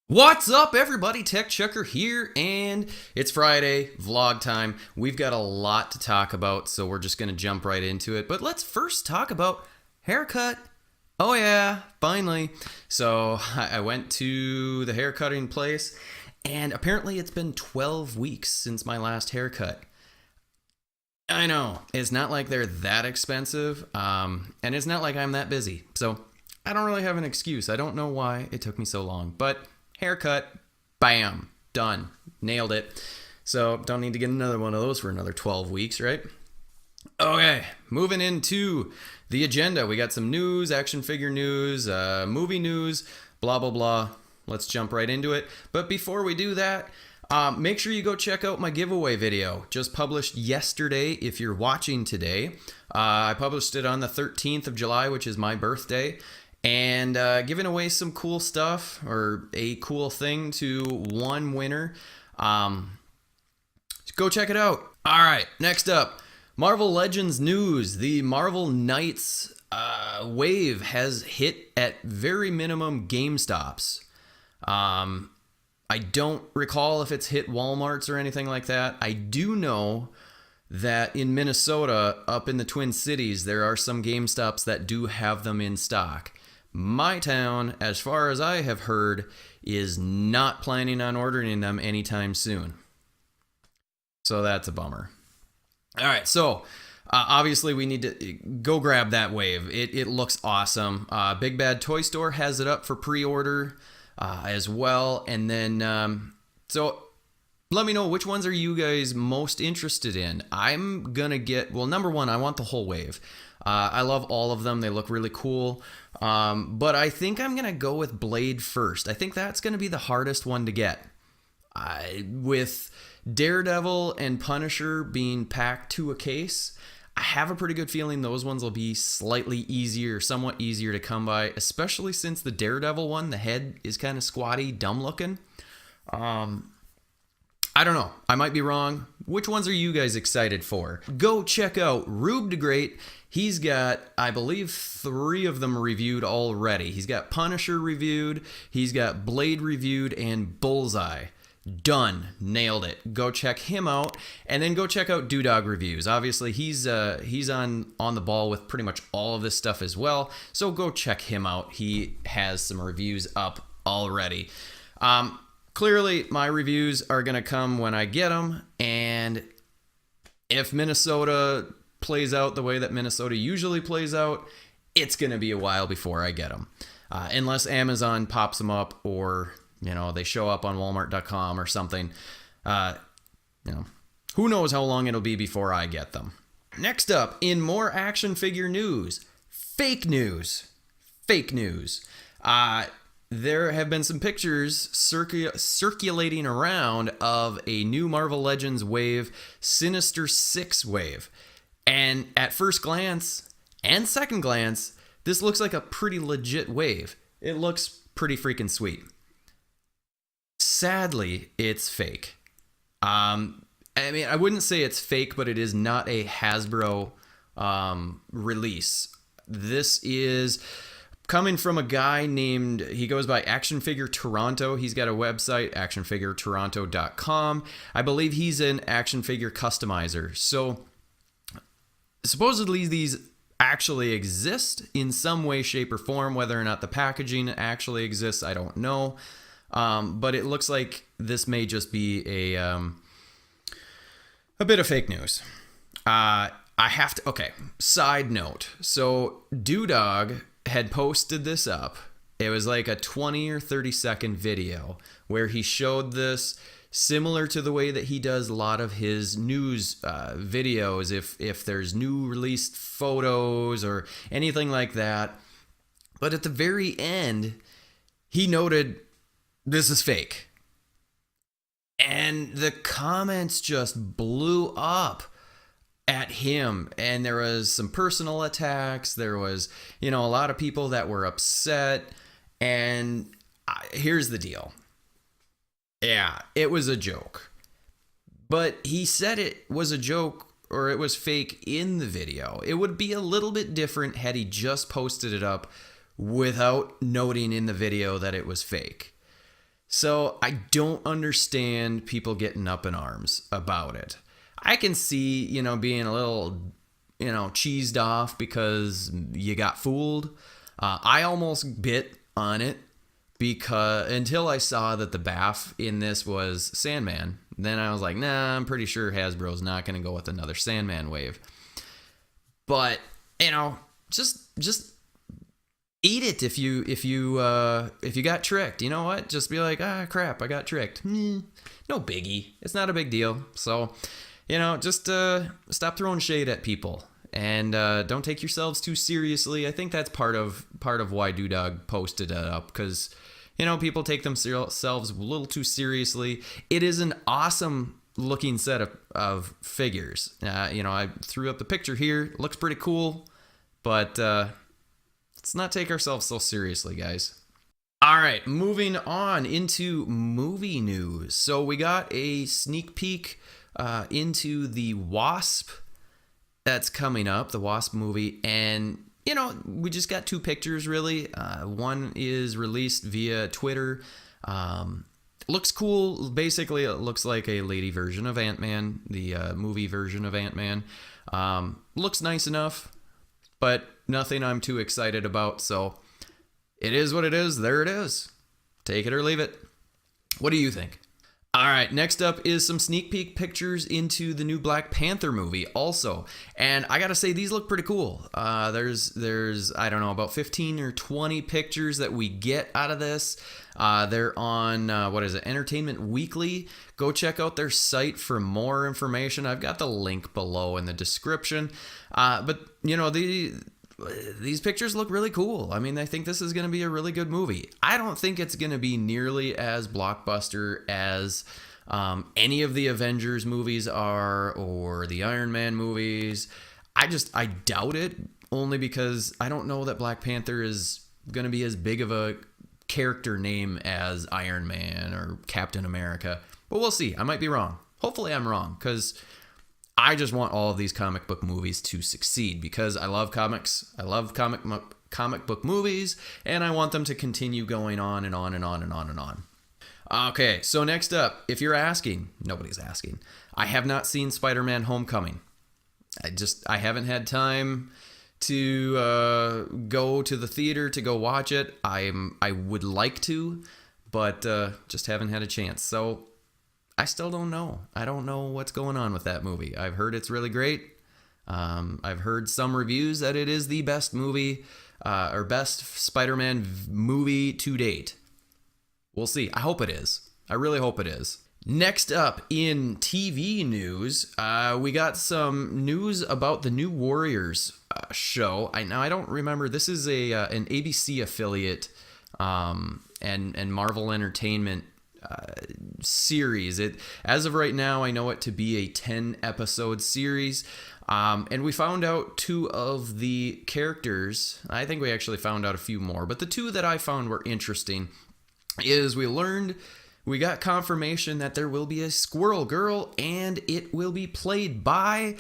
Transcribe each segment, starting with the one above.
What's up, everybody? Tech Chucker here, and it's Friday, vlog time. We've got a lot to talk about, so we're just going to jump right into it. But let's first talk about haircut. Oh yeah, finally. So I went to the haircutting place, and apparently it's been 12 weeks since my last haircut. I know, it's not like they're that expensive, and it's not like I'm that busy. So I don't really have an excuse. I don't know why it took me so long, but haircut, bam, done, nailed it. So don't need to get another one of those for another 12 weeks, right? Okay, moving into the agenda. We got some news, action figure news, movie news, blah, blah, blah. Let's jump right into it. But before we do that, make sure you go check out my giveaway video. Just published yesterday if you're watching today. I published it on the 13th of July, which is my birthday. And giving away some cool stuff, or a cool thing, to one winner. Go check it out. All right, next up, Marvel Legends news. The Marvel Knights wave has hit at very minimum GameStops. I don't recall if it's hit Walmarts or anything like that. I do know that in Minnesota, up in the Twin Cities, there are some GameStops that do have them in stock. My town, as far as I have heard, is not planning on ordering them anytime soon. So that's a bummer. All right, so obviously we need to go grab that wave. It looks awesome. Big Bad Toy Store has it up for pre-order as well. And then, so let me know, which ones are you guys most interested in? I'm going to get, well, number one, I want the whole wave. I love all of them. They look really cool. But I think I'm going to go with Blade first. I think that's going to be the hardest one to get. With Daredevil and Punisher being packed to a case, I have a pretty good feeling those ones will be slightly easier, somewhat easier to come by, especially since the Daredevil one, the head is kind of squatty, dumb looking. I don't know. I might be wrong. Which ones are you guys excited for? Go check out Rube Da Great. He's got, I believe, 3 of them reviewed already. He's got Punisher reviewed, he's got Blade reviewed, and Bullseye. Done. Nailed it. Go check him out, and then go check out DewDawg Reviews. Obviously, he's on the ball with pretty much all of this stuff as well, so go check him out. He has some reviews up already. Clearly, my reviews are going to come when I get them, and if Minnesota plays out the way that Minnesota usually plays out, it's going to be a while before I get them. Unless Amazon pops them up, or, they show up on Walmart.com or something. Who knows how long it'll be before I get them. Next up, in more action figure news, fake news. Fake news. There have been some pictures circulating around of a new Marvel Legends wave, Sinister Six wave. And at first glance and second glance, this looks like a pretty legit wave. It looks pretty freaking sweet. Sadly, it's fake. I wouldn't say it's fake, but it is not a Hasbro release. This is coming from a guy named, he goes by ActionFigureToronto. He's got a website, ActionFigureToronto.com. I believe he's an action figure customizer. So supposedly these actually exist in some way, shape, or form. Whether or not the packaging actually exists, I don't know. But it looks like this may just be a bit of fake news. Side note. So DewDawg had posted this up. It was like a 20 or 30 second video where he showed this, similar to the way that he does a lot of his news videos. If there's new released photos or anything like that. But at the very end, he noted, this is fake. And the comments just blew up at him, and there was some personal attacks. There was, a lot of people that were upset. And here's the deal. Yeah, it was a joke. But he said it was a joke, or it was fake, in the video. It would be a little bit different had he just posted it up without noting in the video that it was fake. So I don't understand people getting up in arms about it. I can see, being a little, cheesed off because you got fooled. I almost bit on it because until I saw that the Baff in this was Sandman. Then I was like, nah, I'm pretty sure Hasbro's not going to go with another Sandman wave. But, just eat it if you got tricked. You know what? Just be like, crap, I got tricked. No biggie. It's not a big deal. So, just stop throwing shade at people and don't take yourselves too seriously. I think that's part of why DewDawg posted it up, because people take themselves a little too seriously. It is an awesome looking set of figures. I threw up the picture here. It looks pretty cool, but let's not take ourselves so seriously, guys. All right, moving on into movie news. So we got a sneak peek into the Wasp that's coming up, the Wasp movie, and we just got two pictures really. One is released via Twitter. Looks cool. Basically, it looks like a lady version of Ant-Man, the movie version of Ant-Man. Looks nice enough, but nothing I'm too excited about. So it is what it is. There it is. Take it or leave it. What do you think? All right, next up is some sneak peek pictures into the new Black Panther movie also. And I gotta say, these look pretty cool. There's I don't know, about 15 or 20 pictures that we get out of this. They're on, Entertainment Weekly. Go check out their site for more information. I've got the link below in the description. But these pictures look really cool. I mean, I think this is going to be a really good movie. I don't think it's going to be nearly as blockbuster as any of the Avengers movies are, or the Iron Man movies. I doubt it, only because I don't know that Black Panther is going to be as big of a character name as Iron Man or Captain America. But we'll see. I might be wrong. Hopefully I'm wrong, because I just want all of these comic book movies to succeed, because I love comics. I love comic book movies, and I want them to continue going on and on and on and on and on. Okay, so next up, if you're asking, nobody's asking, I have not seen Spider-Man Homecoming. I haven't had time to go to the theater to go watch it. I would like to, but just haven't had a chance. So I still don't know. I don't know what's going on with that movie. I've heard it's really great. I've heard some reviews that it is the best movie or best Spider-Man movie to date. We'll see. I hope it is. I really hope it is. Next up in TV news, we got some news about the new Warriors show. I don't remember. This is an ABC affiliate and Marvel Entertainment series. As of right now, I know it to be a 10-episode series, and we found out two of the characters. I think we actually found out a few more, but the two that I found were interesting is we got confirmation that there will be a Squirrel Girl, and it will be played by,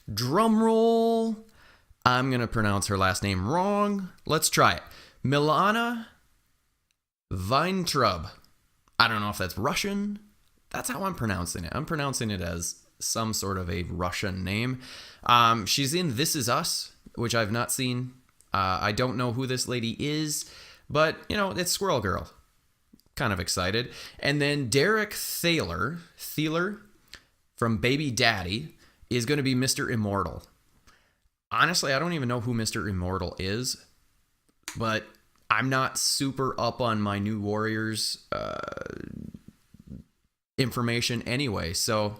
drumroll, I'm gonna pronounce her last name wrong. Let's try it. Milana Weintraub. I don't know if that's Russian. That's how I'm pronouncing it. I'm pronouncing it as some sort of a Russian name. She's in This Is Us, which I've not seen. I don't know who this lady is, but, it's Squirrel Girl. Kind of excited. And then Derek Thaler from Baby Daddy is going to be Mr. Immortal. Honestly, I don't even know who Mr. Immortal is, but I'm not super up on my new Warriors information anyway, so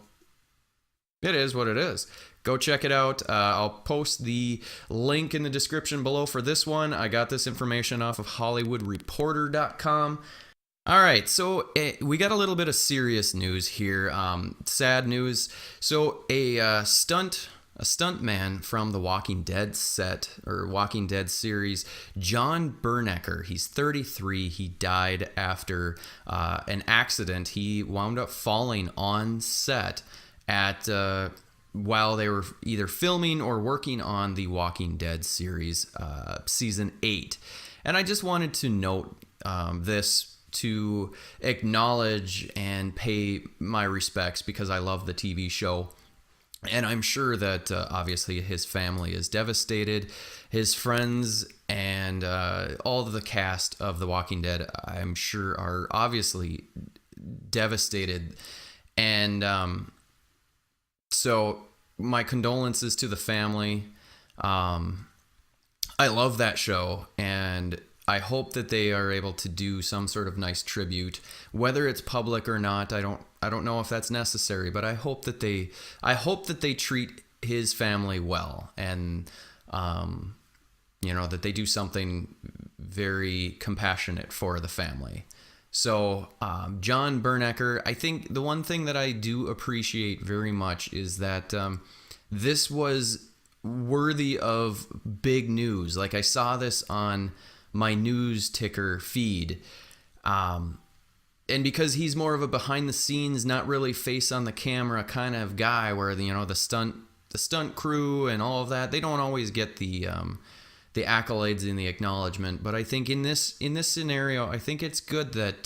it is what it is. Go check it out. I'll post the link in the description below for this one. I got this information off of HollywoodReporter.com. All right, so we got a little bit of serious news here, sad news. So a stuntman from the Walking Dead set, or Walking Dead series, John Bernecker, he's 33. He died after an accident. He wound up falling on set at while they were either filming or working on the Walking Dead series, season 8. And I just wanted to note this to acknowledge and pay my respects because I love the TV show. And I'm sure that obviously his family is devastated. His friends and all of the cast of The Walking Dead, I'm sure, are obviously devastated. And so my condolences to the family. I love that show, and I hope that they are able to do some sort of nice tribute, whether it's public or not. I don't know if that's necessary, but I hope that they treat his family well, and that they do something very compassionate for the family. So John Bernecker, I think the one thing that I do appreciate very much is that this was worthy of big news. Like, I saw this on my news ticker feed, and because he's more of a behind the scenes, not really face on the camera kind of guy, where the stunt crew and all of that, they don't always get the accolades and the acknowledgement. But I think in this scenario, I think it's good that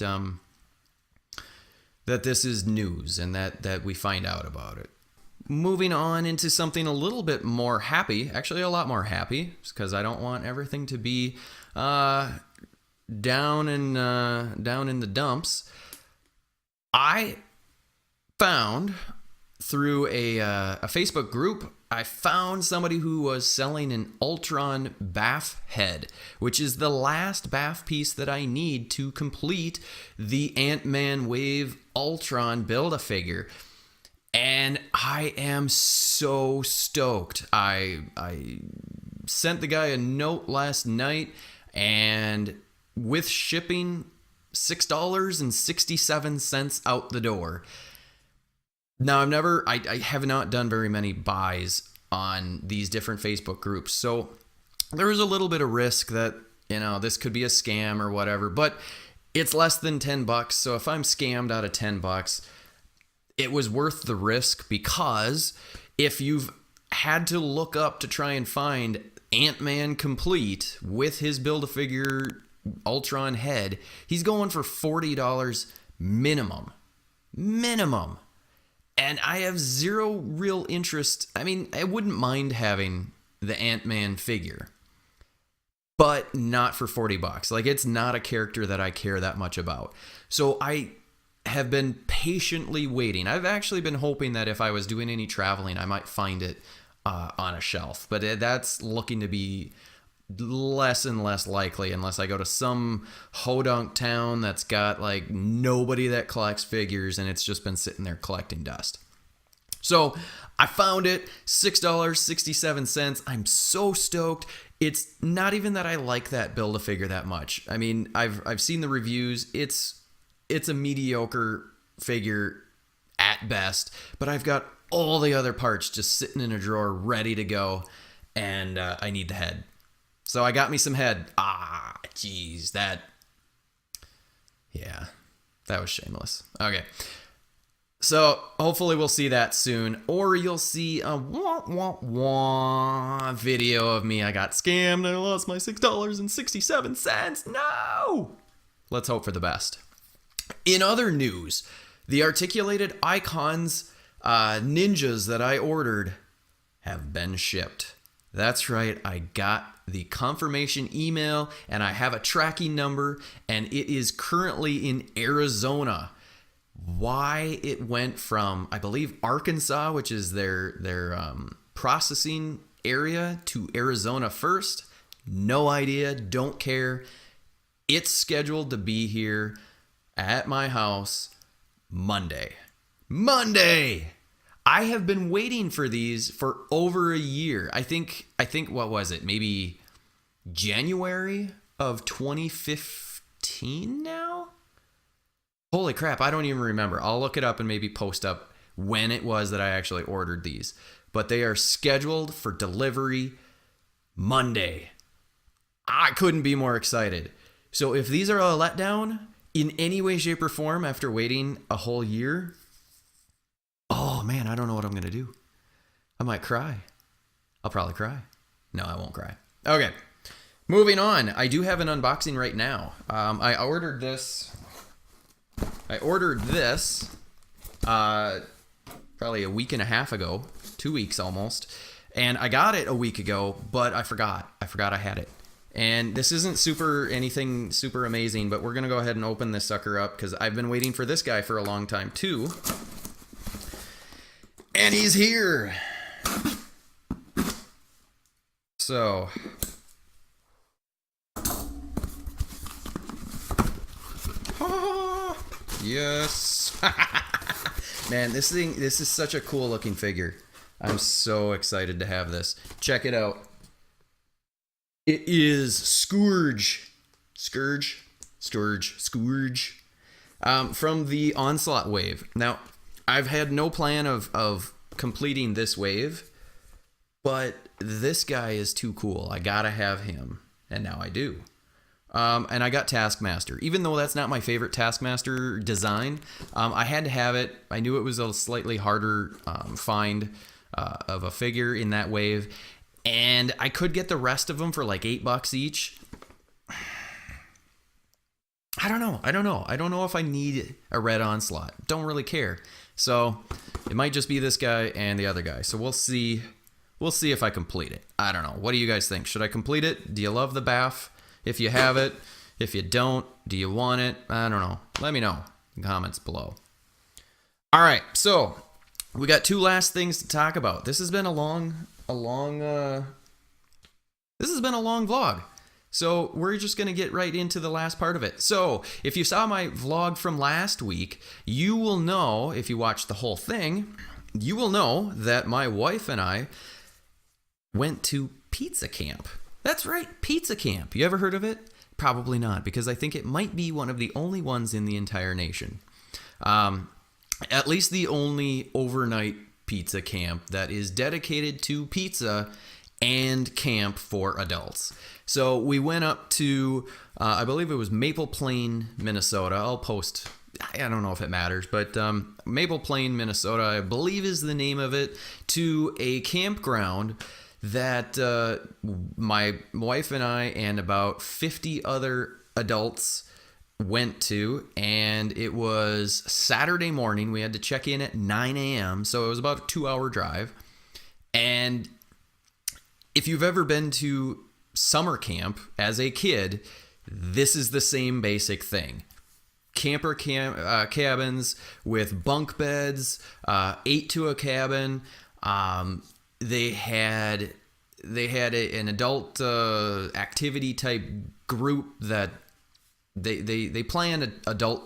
that this is news and that we find out about it. Moving on into something a little bit more happy, actually a lot more happy, because I don't want everything to be down in the dumps. I found through a Facebook group, I found somebody who was selling an Ultron bath head, which is the last bath piece that I need to complete the Ant-Man Wave Ultron Build-A-Figure. And I am so stoked. I sent the guy a note last night, and with shipping, $6.67 out the door. Now, I have not done very many buys on these different Facebook groups, so there is a little bit of risk that, this could be a scam or whatever, but it's less than $10. So if I'm scammed out of $10, it was worth the risk, because if you've had to look up to try and find Ant-Man complete with his Build-A-Figure Ultron head, he's going for $40 minimum. And I have zero real interest. I mean, I wouldn't mind having the Ant-Man figure, but not for $40. Like, it's not a character that I care that much about. So I have been patiently waiting. I've actually been hoping that if I was doing any traveling, I might find it on a shelf, but that's looking to be less and less likely unless I go to some hodunk town that's got like nobody that collects figures, and it's just been sitting there collecting dust. So I found it, $6.67. I'm so stoked. It's not even that I like that Build-A-Figure that much. I mean, I've seen the reviews. It's a mediocre figure at best, but I've got all the other parts just sitting in a drawer ready to go, and I need the head. So I got me some head. Geez, that was shameless. Okay. So hopefully we'll see that soon, or you'll see a video of me. I got scammed. I lost my $6.67. No! Let's hope for the best. In other news, the articulated icons ninjas that I ordered have been shipped. That's right, I got the confirmation email, and I have a tracking number, and it is currently in Arizona. Why it went from, I believe, Arkansas, which is their processing area, to Arizona first, no idea, don't care. It's scheduled to be here at my house Monday. I have been waiting for these for over a year. I think what was it? Maybe January of 2015 now? Holy crap, I don't even remember. I'll look it up and maybe post up when it was that I actually ordered these. But they are scheduled for delivery Monday. I couldn't be more excited. So if these are a letdown in any way, shape, or form after waiting a whole year, oh man, I don't know what I'm going to do. I might cry. I'll probably cry. No, I won't cry. Okay, moving on. I do have an unboxing right now. I ordered this I ordered this probably a week and a half ago, 2 weeks almost, and I got it a week ago, but I forgot I had it. And this isn't anything super amazing, but we're gonna go ahead and open this sucker up because I've been waiting for this guy for a long time too. And he's here. So yes. Man, this is such a cool looking figure. I'm so excited to have this. Check it out. It is Scourge from the Onslaught wave. Now, I've had no plan of completing this wave, but this guy is too cool. I gotta have him, and now I do. And I got Taskmaster. Even though that's not my favorite Taskmaster design, I had to have it. I knew it was a slightly harder find of a figure in that wave, and I could get the rest of them for like $8 each. I don't know. I don't know if I need a red Onslaught. Don't really care. So it might just be this guy and the other guy. So we'll see. We'll see if I complete it. I don't know. What do you guys think? Should I complete it? Do you love the BAF? If you have it, if you don't, do you want it? I don't know. Let me know in the comments below. All right, so we got two last things to talk about. This has been a long vlog. So we're just going to get right into the last part of it. So if you saw my vlog from last week, you will know, if you watched the whole thing, you will know that my wife and I went to pizza camp. That's right, pizza camp. You ever heard of it? Probably not, because I think it might be one of the only ones in the entire nation. At least the only overnight pizza camp that is dedicated to pizza and camp for adults. So we went up to, I believe it was Maple Plain, Minnesota. I'll post, I don't know if it matters, but Maple Plain, Minnesota, I believe is the name of it, to a campground that my wife and I and about 50 other adults went to, and it was Saturday morning. We had to check in at 9 a.m., so it was about a 2-hour drive. And if you've ever been to summer camp as a kid, this is the same basic thing. Cabins with bunk beds, 8 to a cabin. They had an adult activity type group that they planned adult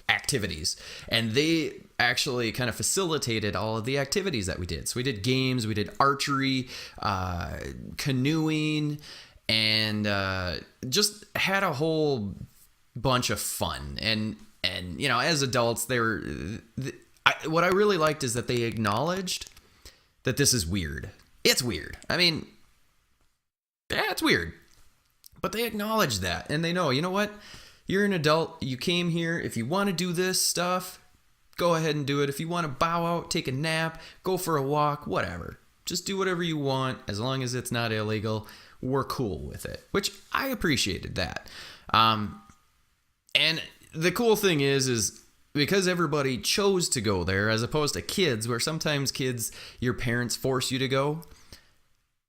activities, and they actually kind of facilitated all of the activities that we did. So we did games, we did archery, canoeing, and just had a whole bunch of fun. And you know, as adults, what I really liked is that they acknowledged that this is weird. It's weird. I mean, yeah, it's weird. But they acknowledge that, and they know, you know what? You're an adult. You came here. If you want to do this stuff, go ahead and do it. If you want to bow out, take a nap, go for a walk, whatever. Just do whatever you want, as long as it's not illegal. We're cool with it, which I appreciated that. And the cool thing is because everybody chose to go there, as opposed to kids, where sometimes kids, your parents force you to go.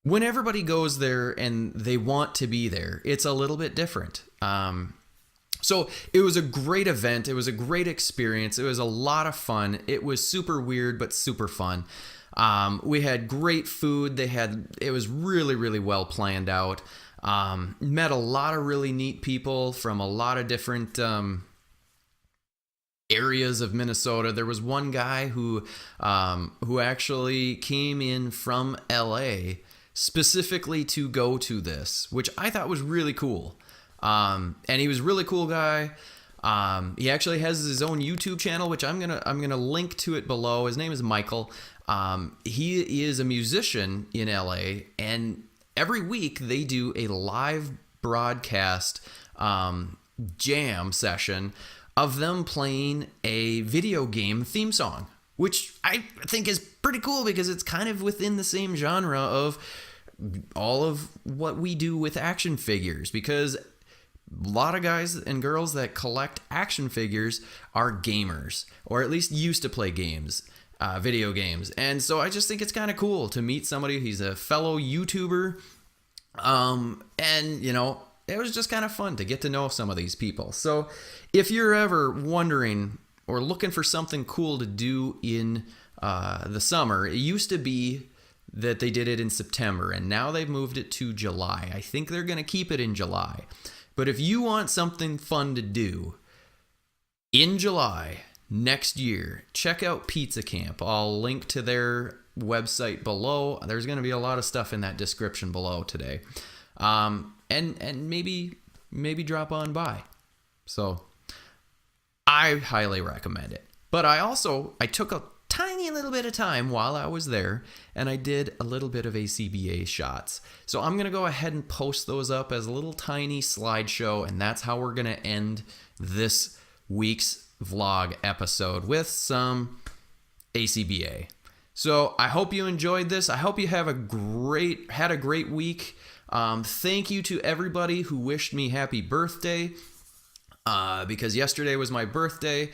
When everybody goes there and they want to be there, it's a little bit different. So it was a great event. It was a great experience. It was a lot of fun. It was super weird, but super fun. We had great food. It was really, really well planned out. Met a lot of really neat people from a lot of different areas of Minnesota. There was one guy who actually came in from LA specifically to go to this, which I thought was really cool. And he was a really cool guy. He actually has his own YouTube channel, which I'm gonna link to it below. His name is Michael. He is a musician in LA, and every week they do a live broadcast jam session of them playing a video game theme song, which I think is pretty cool because it's kind of within the same genre of all of what we do with action figures. Because a lot of guys and girls that collect action figures are gamers, or at least used to play games, video games. And so I just think it's kind of cool to meet somebody. He's a fellow YouTuber. And, you know, it was just kind of fun to get to know some of these people. So if you're ever wondering or looking for something cool to do in the summer, it used to be that they did it in September, and now they've moved it to July. I think they're going to keep it in July. But if you want something fun to do in July next year, check out Pizza Camp. I'll link to their website below. There's going to be a lot of stuff in that description below today. And maybe drop on by. So I highly recommend it. But I took a tiny little bit of time while I was there, and I did a little bit of ACBA shots. So I'm going to go ahead and post those up as a little tiny slideshow, and that's how we're going to end this week's vlog episode, with some ACBA. So I hope you enjoyed this. I hope you had a great week. Thank you to everybody who wished me happy birthday, because yesterday was my birthday.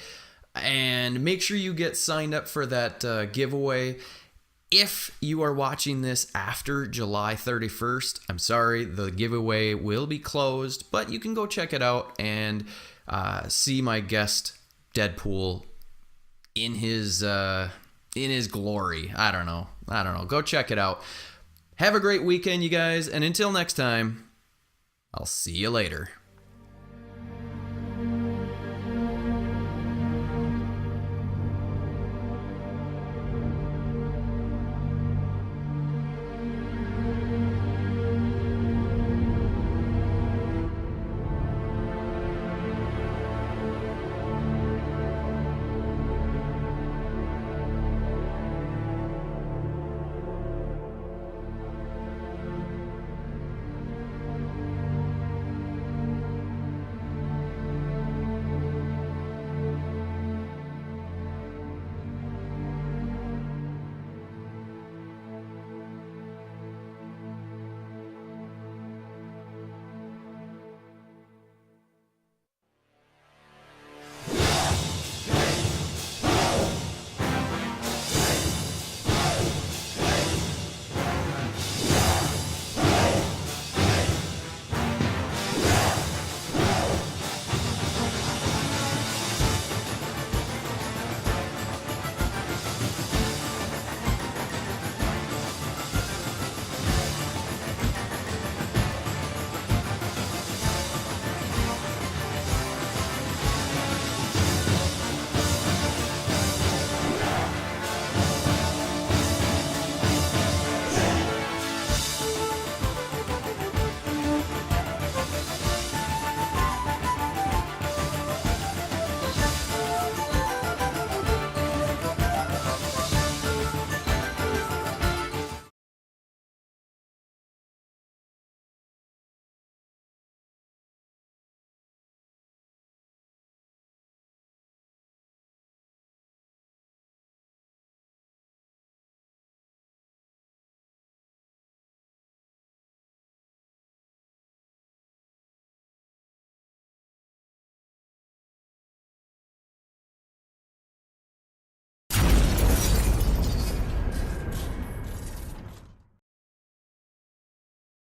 And make sure you get signed up for that giveaway. If you are watching this after July 31st, I'm sorry, the giveaway will be closed, but you can go check it out and see my guest Deadpool in his glory. I don't know. Go check it out. Have a great weekend, you guys, and until next time, I'll see you later.